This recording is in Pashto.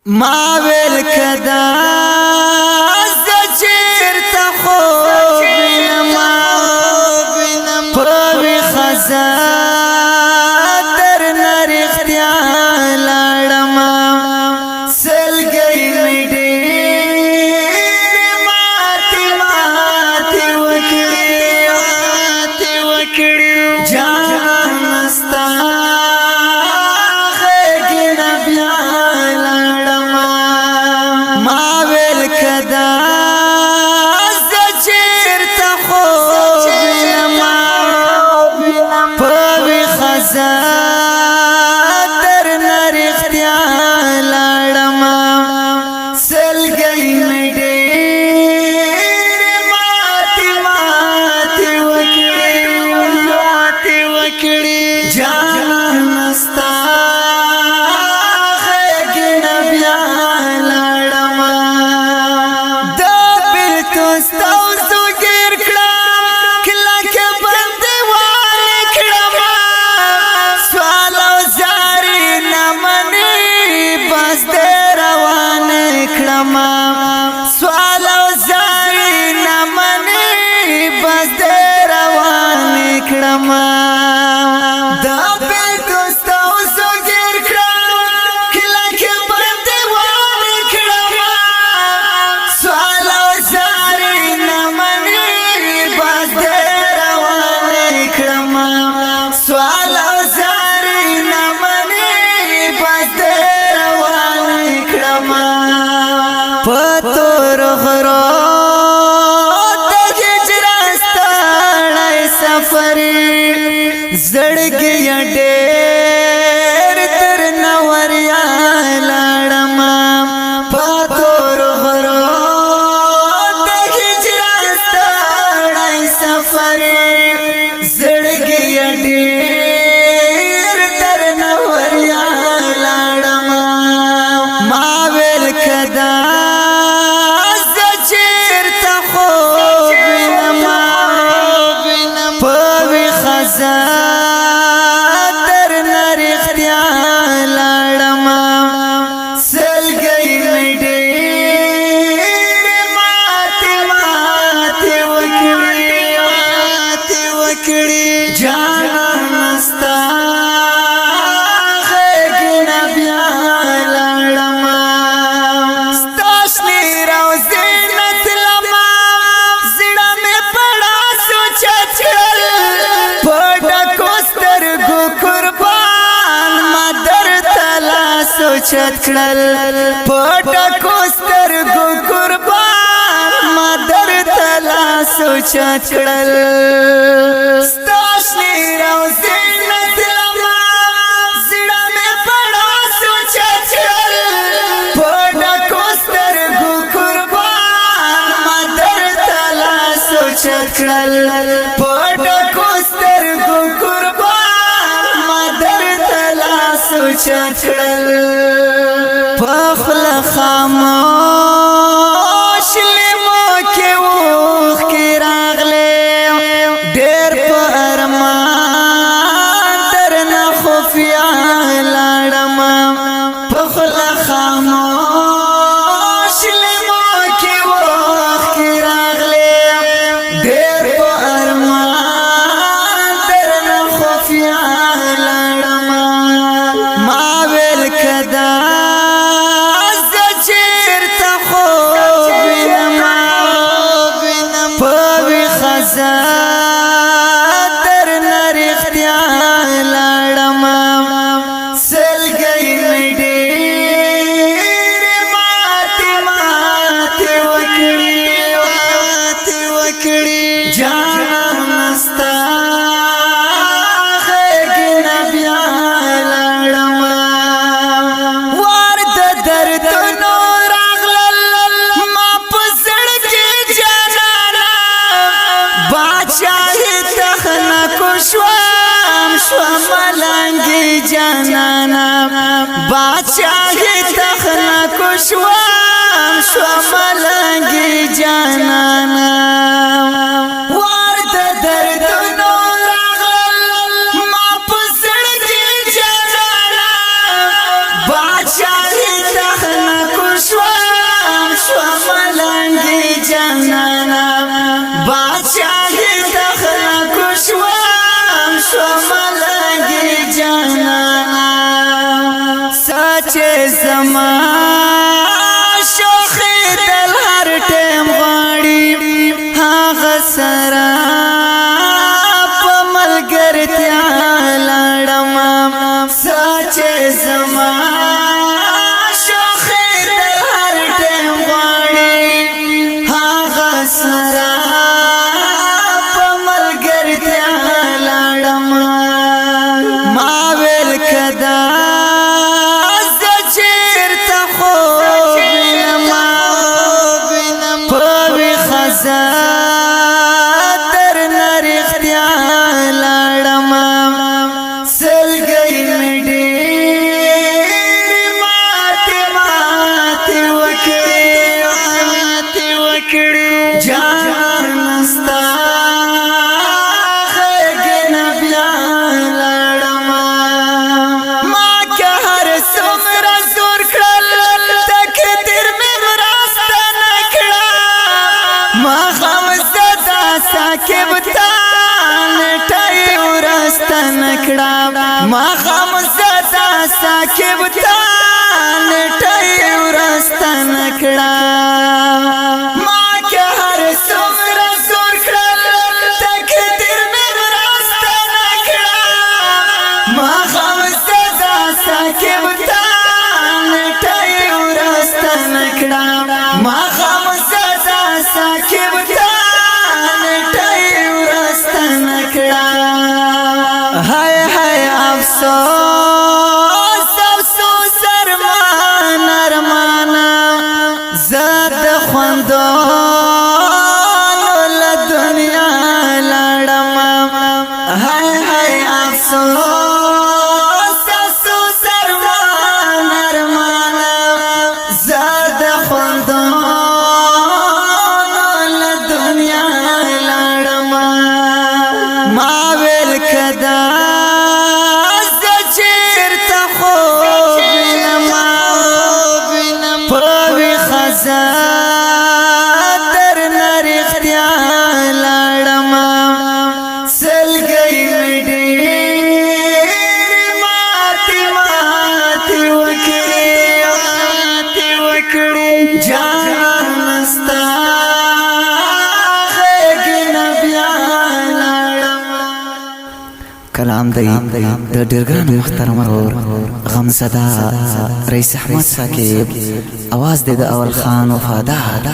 ما ویل کدا زجر تا خوب نما پوی خزان در نرختیا لڑما سلگئی می دیر ماتی وکڑی جان نستا در نرختیا لڑما سلگئی میں دیر ماتی وکڑی جان نستا خیگن بیا لڑما دا بلتوستا وزو گیر کڑا کلا کے بندی والی کڑما سوالا زاری نمانی بس دے روان کڑما سوالا زاری نمانی بس دے روان کڑما دا بلتوستا وزو گیر کڑا کلا کے بندی والی کڑما سوالا زاری نمانی بس دے روان کڑما سوالا زاری نمانی بس دے روان کڑما پتور غرو زړګي ډېر تر نوریا لړما پاتور غرو د هجرت ستړی سفر زړګي ډېر تر نوریا لړما ما ویل کدا زجر تا خوب نما پوی خزان در نرختیا لڑما سلگئی میں دیر ماتی وکڑی جانا نستا خیگن بیا لڑما ستاشنی روزی نتلما زڑا میں پڑا سوچا چل پڑا کوستر گو قربان مدر تلا سوچت کڑل پڑا کوستر گو قربان مدر تلا سوچت کڑل ستاشنی روزی نتلما زڑا میں پڑا سوچت کڑل پڑا کوستر گو قربان مدر تلا سوچت کڑل پڑا کوستر گو قربان مدر تلا سوچت کڑل پخل خاموش لیمو کے ووخ کی راغلے دیر پا ارمان درنا خفیا لڑما پخل خاموش لیمو کے ووخ کی راغلے دیر پا ارمان درنا خفیا لڑما ما ویل کدا زجر تا خوب نما پوی خزان در نرختیا لڑما سلگئی میں دیر ماتی وکڑی جانا نستا خیگن بیا لڑما وار د دردنو راغلل ما پسړګي جانانا باچاہی تخنا کو شوام ملنگی جانانا باچاہی تخنا کو شوام ملنگی جانانا وار د دردنو راغلل ما پسړګي جانانا باچاہی تخنا زما شوخي دل هر ټیم غواړي هغه سره په ملګرتیا لاړم سچ زما شوخي دل هر ټیم غواړي هغه سره په ملګرتیا لاړم ما ویل کدا در نرختیا لاړم سلګي مډي ماته وکړي جان نستا خګن بیا لاړم ما که هر څومره زور کړل تقدیر مې مرسته نکړه ما ساکب تا نټای ورسته نکړه ما خمزدا ساکب تا نټای ورسته نکړه ما که هر څومره زور کړل تقدیر مې ورسته نکړه ما خمزدا ساکب تا نټای ورسته نکړه ما خمزدا ساکب تا هاي هاي افسوس افسوس ارمان ارمانا زاد خوندون لدنیا لړم هاي هاي افسوس افسوس ارمان ارمانا زاد خوندون لدنیا لړم ما ویل کدا زچرته خو بینما پوی خزا در نرختیا لاړم سلګي مډي ماته وکړي جان نستا کلام دی د ډیرګان محترم اور غمزدا رئیس احمد صاحب आवाज د اول خان وفادار